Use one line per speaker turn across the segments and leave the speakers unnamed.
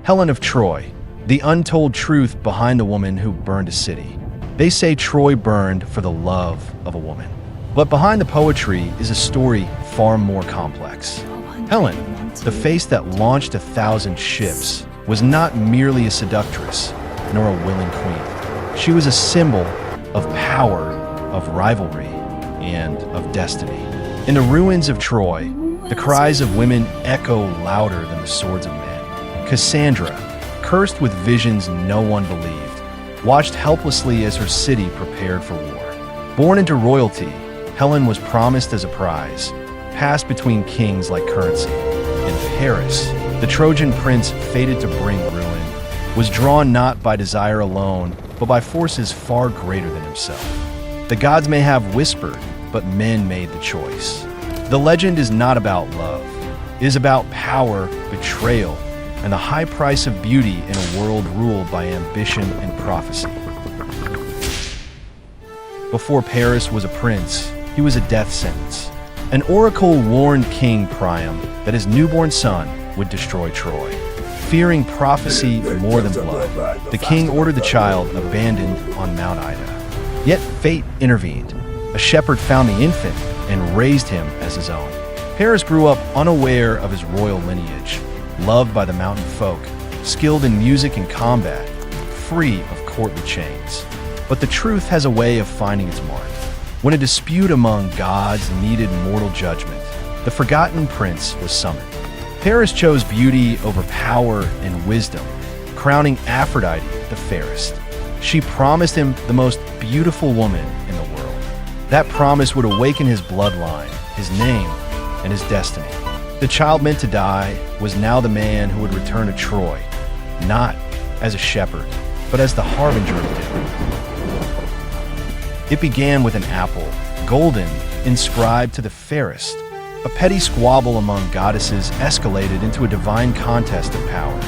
Helen of Troy, the untold truth behind the woman who burned a city. They say Troy burned for the love of a woman. But behind the poetry is a story far more complex. Helen, the face that launched 1,000 ships, was not merely a seductress, nor a willing queen. She was a symbol of power, of rivalry, and of destiny. In the ruins of Troy, the cries of women echo louder than the swords of men. Cassandra, cursed with visions no one believed, watched helplessly as her city prepared for war. Born into royalty, Helen was promised as a prize, passed between kings like currency. In Paris, the Trojan prince fated to bring ruin was drawn not by desire alone, but by forces far greater than himself. The gods may have whispered, but men made the choice. The legend is not about love. It is about power, betrayal, and the high price of beauty in a world ruled by ambition and prophecy. Before Paris was a prince, he was a death sentence. An oracle warned King Priam that his newborn son would destroy Troy. Fearing prophecy more than blood, the king ordered the child abandoned on Mount Ida. Yet fate intervened. A shepherd found the infant and raised him as his own. Paris grew up unaware of his royal lineage, loved by the mountain folk, skilled in music and combat, free of courtly chains. But the truth has a way of finding its mark. When a dispute among gods needed mortal judgment, the forgotten prince was summoned. Paris chose beauty over power and wisdom, crowning Aphrodite the fairest. She promised him the most beautiful woman in the world. That promise would awaken his bloodline, his name, and his destiny. The child meant to die was now the man who would return to Troy, not as a shepherd, but as the harbinger of doom. It began with an apple, golden, inscribed to the fairest. A petty squabble among goddesses escalated into a divine contest of power.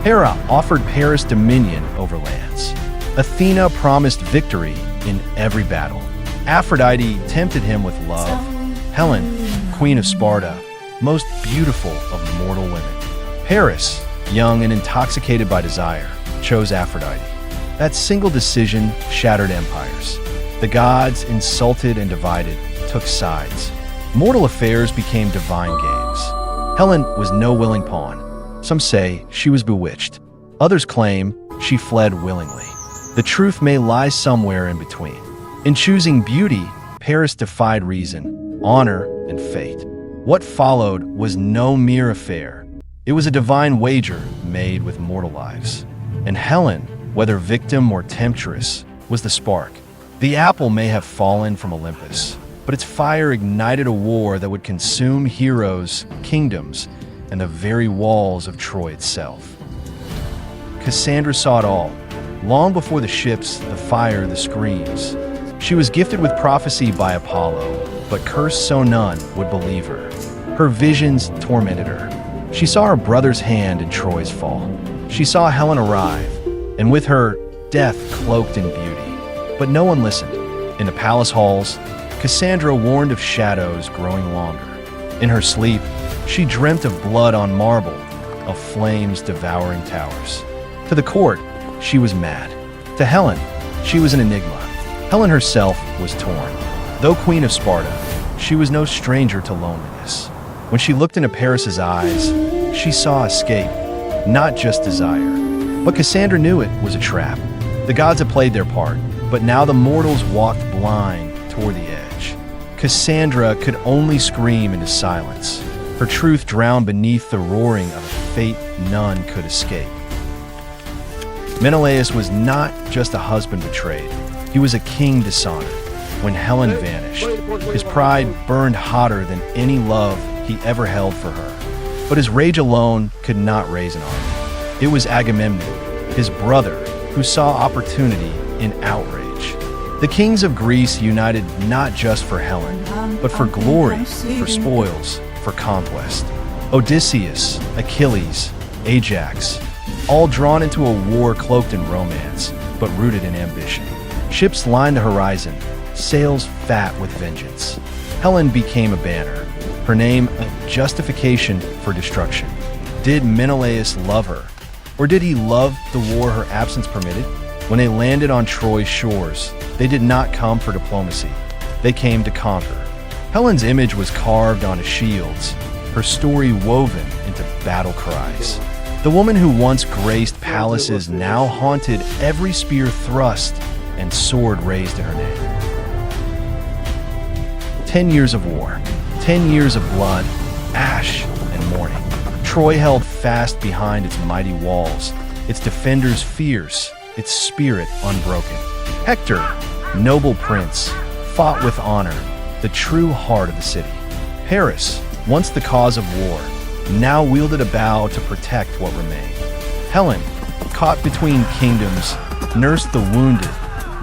Hera offered Paris dominion over lands. Athena promised victory in every battle. Aphrodite tempted him with love. Helen, queen of Sparta, most beautiful of mortal women. Paris, young and intoxicated by desire, chose Aphrodite. That single decision shattered empires. The gods, insulted and divided, took sides. Mortal affairs became divine games. Helen was no willing pawn. Some say she was bewitched. Others claim she fled willingly. The truth may lie somewhere in between. In choosing beauty, Paris defied reason, honor, and fate. What followed was no mere affair. It was a divine wager made with mortal lives. And Helen, whether victim or temptress, was the spark. The apple may have fallen from Olympus, but its fire ignited a war that would consume heroes, kingdoms, and the very walls of Troy itself. Cassandra saw it all, long before the ships, the fire, the screams. She was gifted with prophecy by Apollo, but cursed so none would believe her. Her visions tormented her. She saw her brother's hand in Troy's fall. She saw Helen arrive, and with her, death cloaked in beauty. But no one listened. In the palace halls, Cassandra warned of shadows growing longer. In her sleep, she dreamt of blood on marble, of flames devouring towers. To the court, she was mad. To Helen, she was an enigma. Helen herself was torn. Though queen of Sparta, she was no stranger to loneliness. When she looked into Paris's eyes, she saw escape, not just desire. But Cassandra knew it was a trap. The gods had played their part, but now the mortals walked blind toward the edge. Cassandra could only scream into silence, her truth drowned beneath the roaring of a fate none could escape. Menelaus was not just a husband betrayed, he was a king dishonored. When Helen vanished, his pride burned hotter than any love he ever held for her. But his rage alone could not raise an army. It was Agamemnon, his brother, who saw opportunity in outrage. The kings of Greece united not just for Helen, but for glory, for spoils, for conquest. Odysseus, Achilles, Ajax, all drawn into a war cloaked in romance, but rooted in ambition. Ships lined the horizon, sails fat with vengeance. Helen became a banner, her name a justification for destruction. Did Menelaus love her? Or did he love the war her absence permitted? When they landed on Troy's shores, they did not come for diplomacy. They came to conquer. Helen's image was carved onto shields, her story woven into battle cries. The woman who once graced palaces now haunted every spear thrust and sword raised in her name. 10 years of war, 10 years of blood, ash, and mourning. Troy held fast behind its mighty walls, its defenders fierce, its spirit unbroken. Hector, noble prince, fought with honor, the true heart of the city. Paris, once the cause of war, now wielded a bow to protect what remained. Helen, caught between kingdoms, nursed the wounded,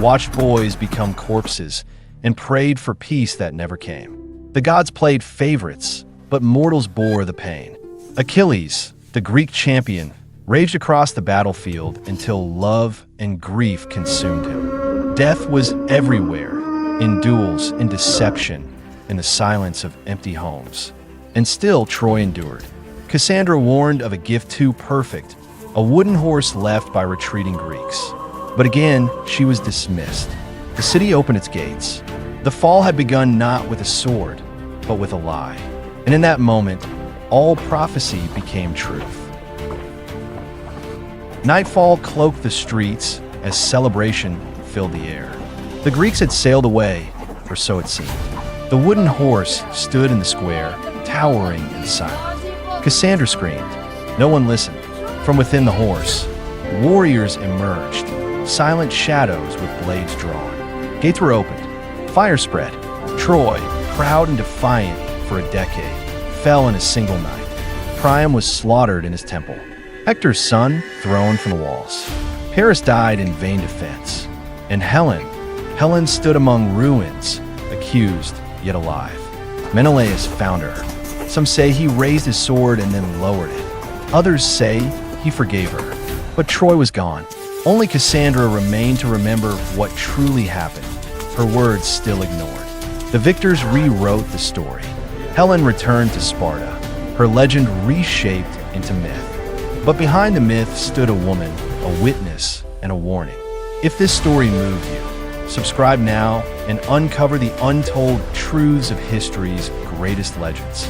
watched boys become corpses, and prayed for peace that never came. The gods played favorites, but mortals bore the pain. Achilles, the Greek champion, raged across the battlefield until love and grief consumed him. Death was everywhere, in duels, in deception, in the silence of empty homes. And still Troy endured. Cassandra warned of a gift too perfect, a wooden horse left by retreating Greeks. But again, she was dismissed. The city opened its gates. The fall had begun not with a sword, but with a lie. And in that moment, all prophecy became truth. Nightfall cloaked the streets as celebration filled the air. The Greeks had sailed away, or so it seemed. The wooden horse stood in the square, towering and silent. Cassandra screamed. No one listened. From within the horse, warriors emerged, silent shadows with blades drawn. Gates were opened. Fire spread. Troy, proud and defiant for a decade, fell in a single night. Priam was slaughtered in his temple. Hector's son thrown from the walls. Paris died in vain defense. And Helen stood among ruins, accused yet alive. Menelaus found her. Some say he raised his sword and then lowered it. Others say he forgave her. But Troy was gone. Only Cassandra remained to remember what truly happened, her words still ignored. The victors rewrote the story. Helen returned to Sparta, her legend reshaped into myth. But behind the myth stood a woman, a witness, and a warning. If this story moved you, subscribe now and uncover the untold truths of history's greatest legends.